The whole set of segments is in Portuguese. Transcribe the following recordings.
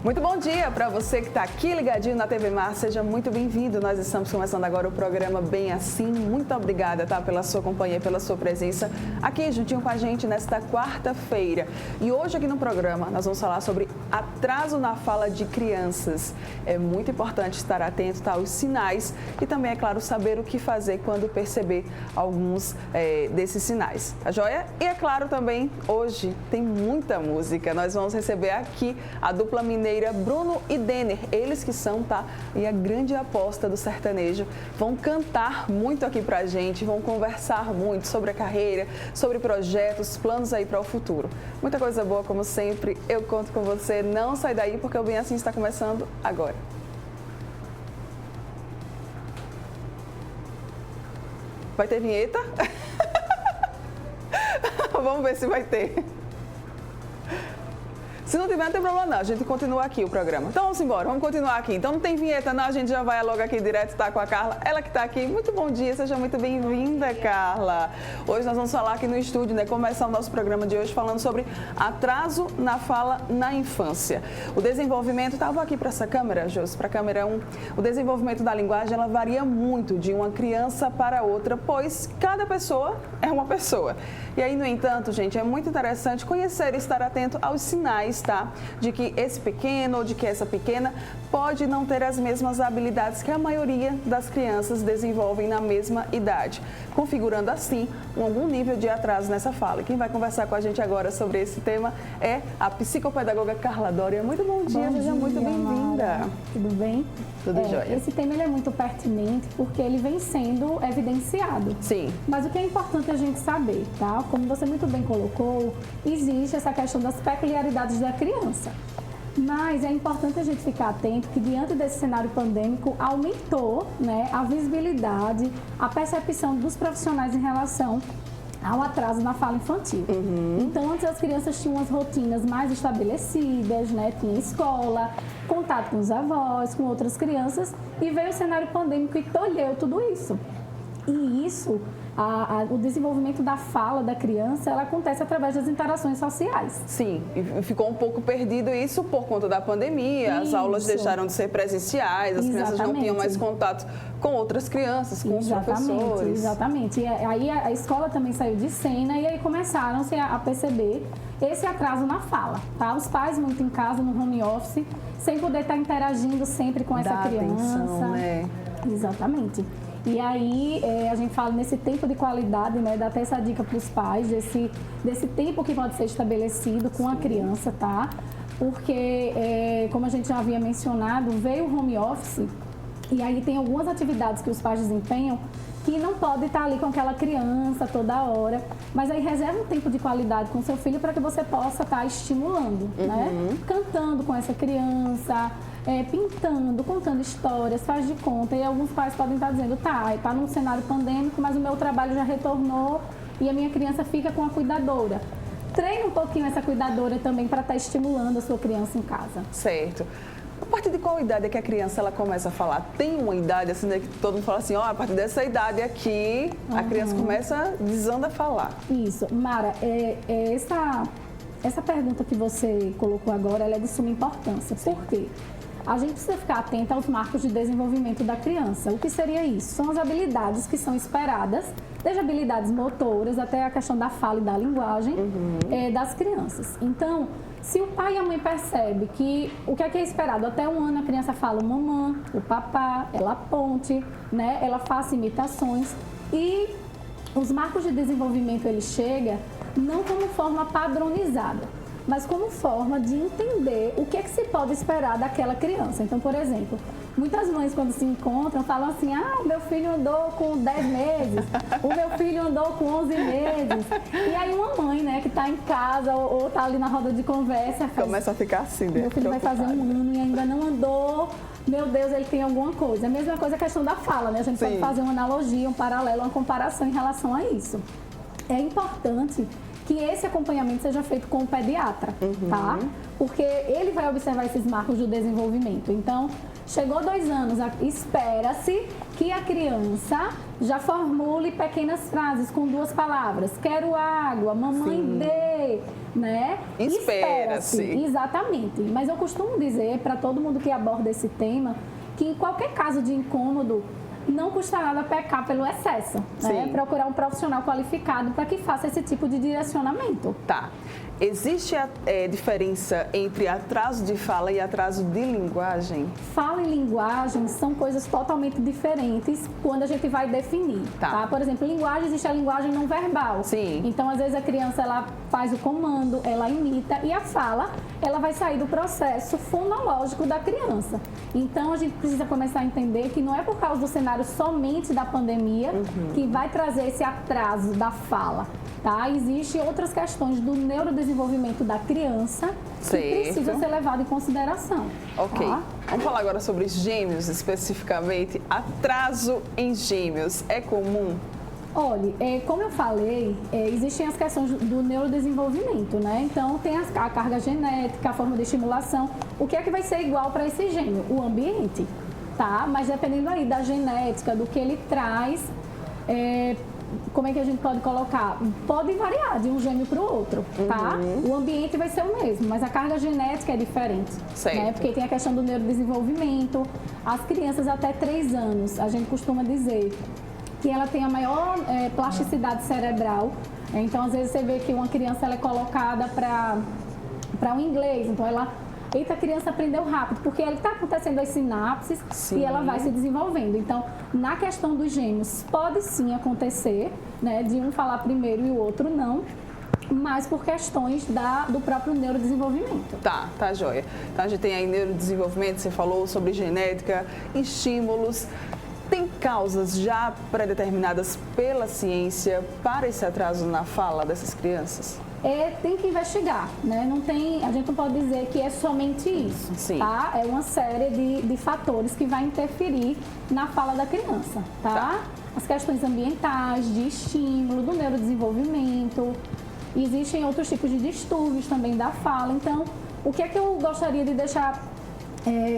Muito bom dia para você que está aqui ligadinho na TV Mar, seja muito bem-vindo. Nós estamos começando agora o programa Bem Assim. Muito obrigada, tá, pela sua companhia, pela sua presença aqui juntinho com a gente nesta quarta-feira. E hoje aqui no programa nós vamos falar sobre atraso na fala de crianças. É muito importante estar atento, tá, aos sinais e também, é claro, saber o que fazer quando perceber alguns desses sinais. Tá joia? E é claro também, hoje tem muita música. Nós vamos receber aqui a dupla mineira Bruno e Denner, eles que são, tá, e a grande aposta do sertanejo, vão cantar muito aqui pra gente, vão conversar muito sobre a carreira, sobre projetos, planos aí para o futuro. Muita coisa boa, como sempre, eu conto com você, não sai daí porque o Bem Assim está começando agora. Vai ter vinheta? Vamos ver se vai ter. Se não tiver, não tem problema não, a gente continua aqui o programa. Então vamos embora, vamos continuar aqui. Então não tem vinheta não, a gente já vai logo aqui direto, tá com a Carla. Ela que tá aqui, muito bom dia, seja muito bem-vinda, Carla. Hoje nós vamos falar aqui no estúdio, né, começar o nosso programa de hoje falando sobre atraso na fala na infância. O desenvolvimento, estava aqui para essa câmera, Josi, para a câmera 1, o desenvolvimento da linguagem, ela varia muito de uma criança para outra, pois cada pessoa é uma pessoa. E aí, no entanto, gente, é muito interessante conhecer e estar atento aos sinais, tá? De que esse pequeno ou de que essa pequena pode não ter as mesmas habilidades que a maioria das crianças desenvolvem na mesma idade, configurando assim algum nível de atraso nessa fala. Quem vai conversar com a gente agora sobre esse tema é a psicopedagoga Carla Doria. Muito bom dia, seja muito bem-vinda. Tudo bem? Tudo jóia. Esse tema ele é muito pertinente porque ele vem sendo evidenciado. Sim. Mas o que é importante a gente saber, tá? Como você muito bem colocou, existe essa questão das peculiaridades da criança. Mas é importante a gente ficar atento que diante desse cenário pandêmico aumentou, né, a visibilidade, a percepção dos profissionais em relação ao atraso na fala infantil. Então, antes as crianças tinham umas rotinas mais estabelecidas, né? Tinha escola, contato com os avós, com outras crianças, e veio o cenário pandêmico e tolheu tudo isso. E isso, o desenvolvimento da fala da criança, ela acontece através das interações sociais. Sim, e ficou um pouco perdido isso por conta da pandemia, as aulas deixaram de ser presenciais, as crianças não tinham mais contato com outras crianças, com os professores. Exatamente, e aí a escola também saiu de cena e aí começaram-se a perceber esse atraso na fala, tá? Os pais muito em casa, no home office, sem poder estar interagindo sempre com essa criança. Atenção, né? Exatamente. E aí, a gente fala nesse tempo de qualidade, né? Dá até essa dica para os pais, desse tempo que pode ser estabelecido com a criança, tá? Porque, como a gente já havia mencionado, veio o home office e aí tem algumas atividades que os pais desempenham que não pode estar ali com aquela criança toda hora, mas aí reserva um tempo de qualidade com seu filho para que você possa estar estimulando, né? Cantando com essa criança, pintando, contando histórias, faz de conta. E alguns pais podem estar dizendo, tá num cenário pandêmico, mas o meu trabalho já retornou e a minha criança fica com a cuidadora. Treine um pouquinho essa cuidadora também para estar estimulando a sua criança em casa. Certo. A partir de qual idade é que a criança ela começa a falar? Tem uma idade assim, né, que todo mundo fala assim, a partir dessa idade aqui, a criança começa, desanda a falar. Isso. Mara, essa pergunta que você colocou agora, ela é de suma importância. Por quê? A gente precisa ficar atento aos marcos de desenvolvimento da criança. O que seria isso? São as habilidades que são esperadas, desde habilidades motoras até a questão da fala e da linguagem das crianças. Então, se o pai e a mãe percebem que o que é esperado, até 1 ano a criança fala o mamã, o papá, ela aponte, né? Ela faça imitações e os marcos de desenvolvimento ele chega não como forma padronizada, mas como forma de entender o que é que se pode esperar daquela criança. Então, por exemplo, muitas mães quando se encontram falam assim, o meu filho andou com 10 meses, o meu filho andou com 11 meses. E aí uma mãe, né, que está em casa ou está ali na roda de conversa, começa a ficar assim, né? Meu filho vai fazer 1 ano e ainda não andou, meu Deus, ele tem alguma coisa. A mesma coisa a questão da fala, né? A gente pode fazer uma analogia, um paralelo, uma comparação em relação a isso. É importante que esse acompanhamento seja feito com o pediatra, tá? Porque ele vai observar esses marcos do desenvolvimento. Então, chegou 2 anos, espera-se que a criança já formule pequenas frases com 2 palavras. Quero água, mamãe dê, né? Espera-se. Exatamente. Mas eu costumo dizer para todo mundo que aborda esse tema que em qualquer caso de incômodo, não custa nada pecar pelo excesso, né? Procurar um profissional qualificado para que faça esse tipo de direcionamento. Tá. Existe a diferença entre atraso de fala e atraso de linguagem? Fala e linguagem são coisas totalmente diferentes quando a gente vai definir, tá? Por exemplo, linguagem, existe a linguagem não verbal. Sim. Então, às vezes, a criança, ela faz o comando, ela imita, e a fala, ela vai sair do processo fonológico da criança. Então, a gente precisa começar a entender que não é por causa do cenário somente da pandemia que vai trazer esse atraso da fala. Tá? Existem outras questões do neurodesenvolvimento da criança que precisam ser levadas em consideração. Ok. Tá? Vamos falar agora sobre gêmeos especificamente. Atraso em gêmeos é comum? Olha, como eu falei, existem as questões do neurodesenvolvimento, né? Então, tem a carga genética, a forma de estimulação. O que é que vai ser igual para esse gêmeo? O ambiente, tá? Mas dependendo aí da genética, do que ele traz, como é que a gente pode colocar? Pode variar de um gêmeo para o outro, tá? O ambiente vai ser o mesmo, mas a carga genética é diferente. Né? Porque tem a questão do neurodesenvolvimento. As crianças até 3 anos, a gente costuma dizer que ela tem a maior plasticidade cerebral. Então, às vezes, você vê que uma criança ela é colocada para um inglês. Então, a criança aprendeu rápido, porque está acontecendo as sinapses e ela vai se desenvolvendo. Então, na questão dos gêmeos, pode sim acontecer, né, de um falar primeiro e o outro não, mas por questões do próprio neurodesenvolvimento. Tá joia. Então, a gente tem aí neurodesenvolvimento, você falou sobre genética, estímulos. Tem causas já pré-determinadas pela ciência para esse atraso na fala dessas crianças? Tem que investigar, né? A gente não pode dizer que é somente isso, tá? É uma série de fatores que vai interferir na fala da criança, tá? As questões ambientais, de estímulo, do neurodesenvolvimento. Existem outros tipos de distúrbios também da fala. Então, o que é que eu gostaria de deixar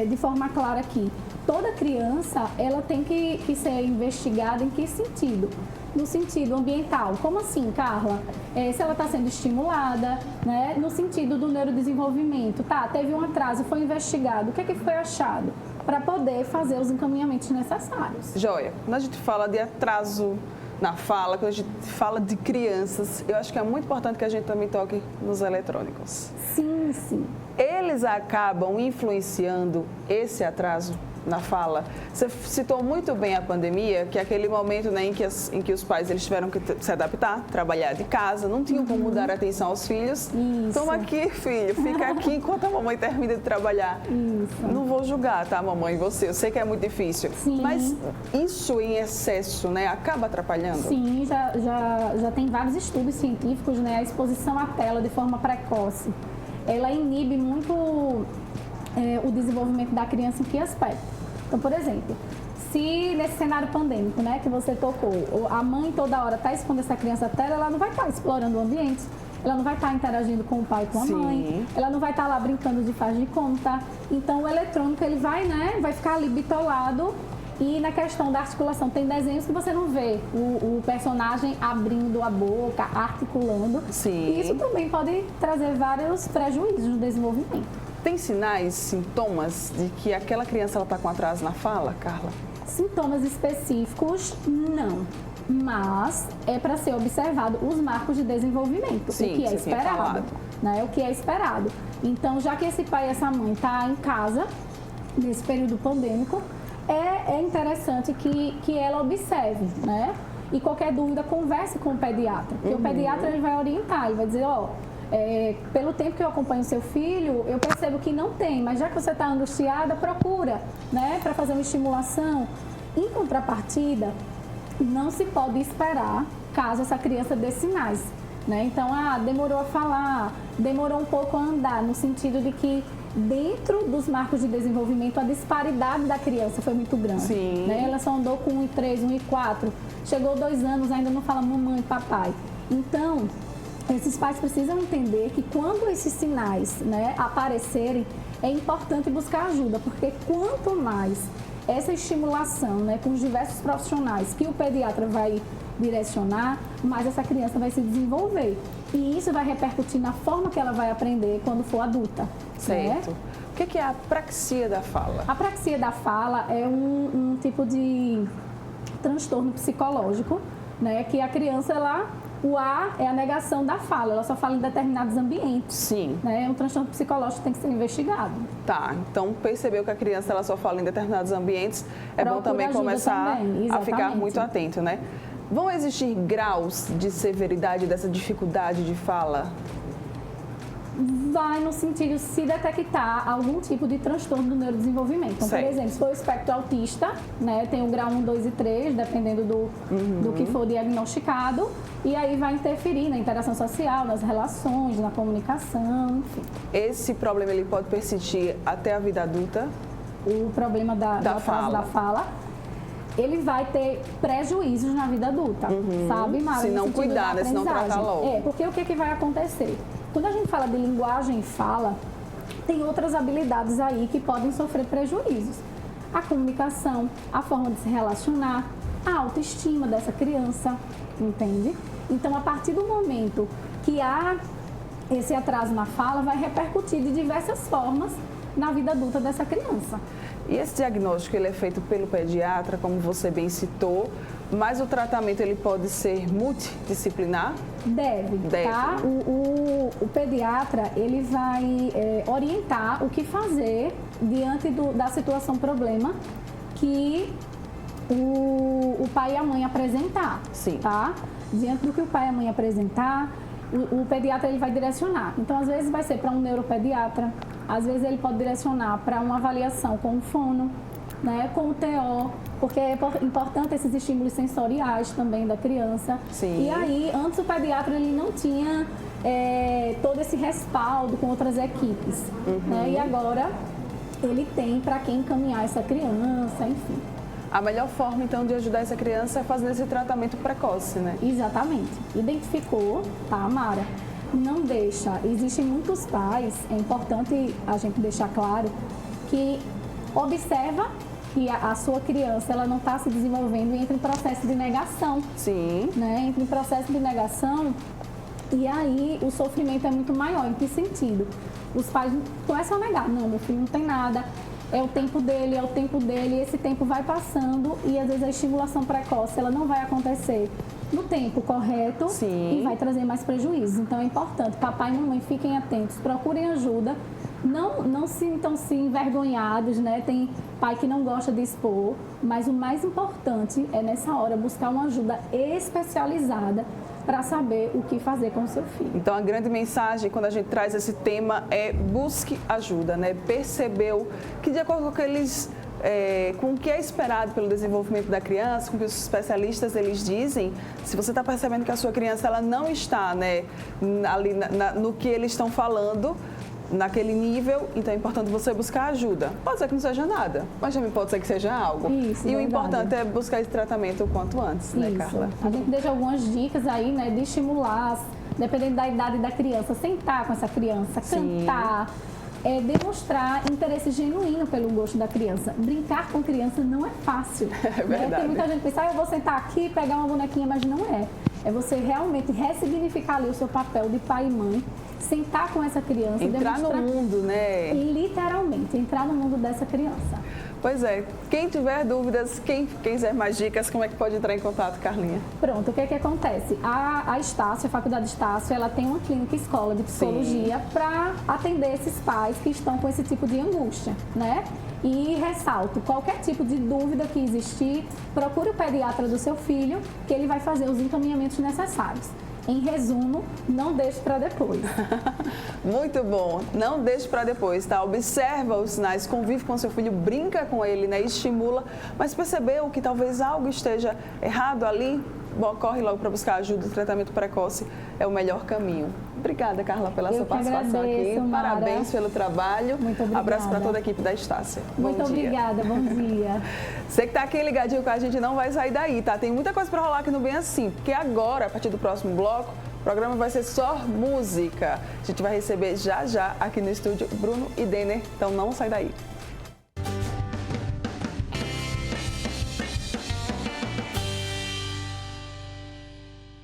de forma clara aqui? Toda criança, ela tem que ser investigada em que sentido? No sentido ambiental. Como assim, Carla? Se ela está sendo estimulada, né? No sentido do neurodesenvolvimento. Teve um atraso, foi investigado. O que é que foi achado? Para poder fazer os encaminhamentos necessários. Joia. Quando a gente fala de atraso na fala, quando a gente fala de crianças, eu acho que é muito importante que a gente também toque nos eletrônicos. Sim, sim. Eles acabam influenciando esse atraso na fala. Você citou muito bem a pandemia, que é aquele momento, né, em que os pais eles tiveram que se adaptar, trabalhar de casa, não tinham como dar atenção aos filhos. Isso. Toma aqui, filho, fica aqui enquanto a mamãe termina de trabalhar. Isso. Não vou julgar, tá, mamãe, você? Eu sei que é muito difícil. Sim. Mas isso em excesso, né, acaba atrapalhando? Sim, já tem vários estudos científicos, né, a exposição à tela de forma precoce. Ela inibe muito o desenvolvimento da criança em que aspecto? Então, por exemplo, se nesse cenário pandêmico, né, que você tocou, a mãe toda hora está expondo essa criança à tela, ela não vai estar explorando o ambiente, ela não vai estar interagindo com o pai e com a mãe, ela não vai estar lá brincando de faz de conta. Então, o eletrônico, ele vai ficar ali bitolado. E na questão da articulação, tem desenhos que você não vê o personagem abrindo a boca, articulando. Sim. E isso também pode trazer vários prejuízos no desenvolvimento. Tem sinais, sintomas de que aquela criança está com atraso na fala, Carla? Sintomas específicos, não. Mas é para ser observado os marcos de desenvolvimento, sim, o que é esperado. Né? O que é esperado. Então, já que esse pai e essa mãe estão em casa, nesse período pandêmico, é interessante que ela observe, né? E qualquer dúvida, converse com o pediatra. Porque o pediatra ele vai orientar, ele vai dizer, pelo tempo que eu acompanho seu filho, eu percebo que não tem, mas já que você está angustiada, procura, né? Para fazer uma estimulação. Em contrapartida, não se pode esperar caso essa criança dê sinais, né? Então, demorou a falar, demorou um pouco a andar, no sentido de que dentro dos marcos de desenvolvimento, a disparidade da criança foi muito grande. Sim. Né? Ela só andou com 1,3, 1,4, chegou 2 anos, ainda não fala mamãe, papai. Então, esses pais precisam entender que quando esses sinais, né, aparecerem, é importante buscar ajuda, porque quanto mais essa estimulação, né, com os diversos profissionais que o pediatra vai direcionar, mais essa criança vai se desenvolver. E isso vai repercutir na forma que ela vai aprender quando for adulta. Certo. Né? O que é a apraxia da fala? A apraxia da fala é um tipo de transtorno psicológico, né, que a criança, o A é a negação da fala, ela só fala em determinados ambientes. Sim. Né? É um transtorno psicológico que tem que ser investigado. Tá, então percebeu que a criança ela só fala em determinados ambientes, é bom também começar a ficar muito atento, né? Vão existir graus de severidade dessa dificuldade de fala? Vai no sentido se detectar algum tipo de transtorno do neurodesenvolvimento. Então, por exemplo, se for o espectro autista, né, tem o grau 1, 2 e 3, dependendo do que for diagnosticado, e aí vai interferir na interação social, nas relações, na comunicação, enfim. Esse problema ele pode persistir até a vida adulta? O problema da fala, ele vai ter prejuízos na vida adulta, sabe, Mara? Se não cuidar, né? Se não tratar logo. Porque o que vai acontecer? Quando a gente fala de linguagem e fala, tem outras habilidades aí que podem sofrer prejuízos. A comunicação, a forma de se relacionar, a autoestima dessa criança, entende? Então, a partir do momento que há esse atraso na fala, vai repercutir de diversas formas na vida adulta dessa criança. E esse diagnóstico ele é feito pelo pediatra, como você bem citou, mas o tratamento ele pode ser multidisciplinar? Deve. Tá? O pediatra ele vai orientar o que fazer diante da situação problema que o pai e a mãe apresentar. Sim. Tá? Diante do que o pai e a mãe apresentar, o pediatra ele vai direcionar. Então, às vezes vai ser para um neuropediatra, às vezes ele pode direcionar para uma avaliação com o fono, né, com o TO, porque é importante esses estímulos sensoriais também da criança. Sim. E aí, antes o pediatra ele não tinha todo esse respaldo com outras equipes, né, e agora ele tem para quem encaminhar essa criança, enfim. A melhor forma, então, de ajudar essa criança é fazendo esse tratamento precoce, né? Exatamente. Identificou, tá, Mara? Não deixa. Existem muitos pais, é importante a gente deixar claro, que observa que a sua criança ela não está se desenvolvendo e entra em processo de negação. Sim. Né? Entra em processo de negação e aí o sofrimento é muito maior. Em que sentido? Os pais começam a negar. Não, meu filho não tem nada. É o tempo dele, e esse tempo vai passando e às vezes a estimulação precoce ela não vai acontecer no tempo correto. Sim. E vai trazer mais prejuízos. Então é importante, papai e mamãe fiquem atentos, procurem ajuda, não sintam-se envergonhados, né? Tem pai que não gosta de expor, mas o mais importante é nessa hora buscar uma ajuda especializada para saber o que fazer com o seu filho. Então, a grande mensagem quando a gente traz esse tema é busque ajuda, né? Percebeu que de acordo com o que é esperado pelo desenvolvimento da criança, com o que os especialistas eles dizem, se você está percebendo que a sua criança ela não está, né, ali no que eles estão falando, naquele nível, então é importante você buscar ajuda. Pode ser que não seja nada, mas também pode ser que seja algo. Isso, e verdade. O importante é buscar esse tratamento o quanto antes, né, Carla? A gente deixa algumas dicas aí, né, de estimular, dependendo da idade da criança, sentar com essa criança, cantar, demonstrar interesse genuíno pelo gosto da criança. Brincar com criança não é fácil. É verdade. Né? Tem muita gente que pensa, eu vou sentar aqui e pegar uma bonequinha, mas não é. É você realmente ressignificar ali o seu papel de pai e mãe, sentar com essa criança. Entrar no mundo, né? Literalmente, entrar no mundo dessa criança. Pois é. Quem tiver dúvidas, quem quiser mais dicas, como é que pode entrar em contato, Carlinha? Pronto, o que é que acontece? A Estácio, a Faculdade Estácio, ela tem uma clínica escola de psicologia para atender esses pais que estão com esse tipo de angústia, né? E ressalto, qualquer tipo de dúvida que existir, procure o pediatra do seu filho, que ele vai fazer os encaminhamentos necessários. Em resumo, não deixe para depois. Muito bom. Não deixe para depois, tá? Observa os sinais, convive com seu filho, brinca com ele, né? Estimula, mas percebeu que talvez algo esteja errado ali? Bom, corre logo para buscar ajuda. O tratamento precoce é o melhor caminho. Obrigada, Carla, pela sua participação agradeço, aqui. Mara. Parabéns pelo trabalho. Muito obrigada. Abraço para toda a equipe da Estácio. Muito obrigada, bom dia. Você que está aqui ligadinho com a gente não vai sair daí, tá? Tem muita coisa para rolar aqui no Bem Assim, porque agora, a partir do próximo bloco, O programa vai ser só música. A gente vai receber já aqui no estúdio Bruno e Denner, então não sai daí.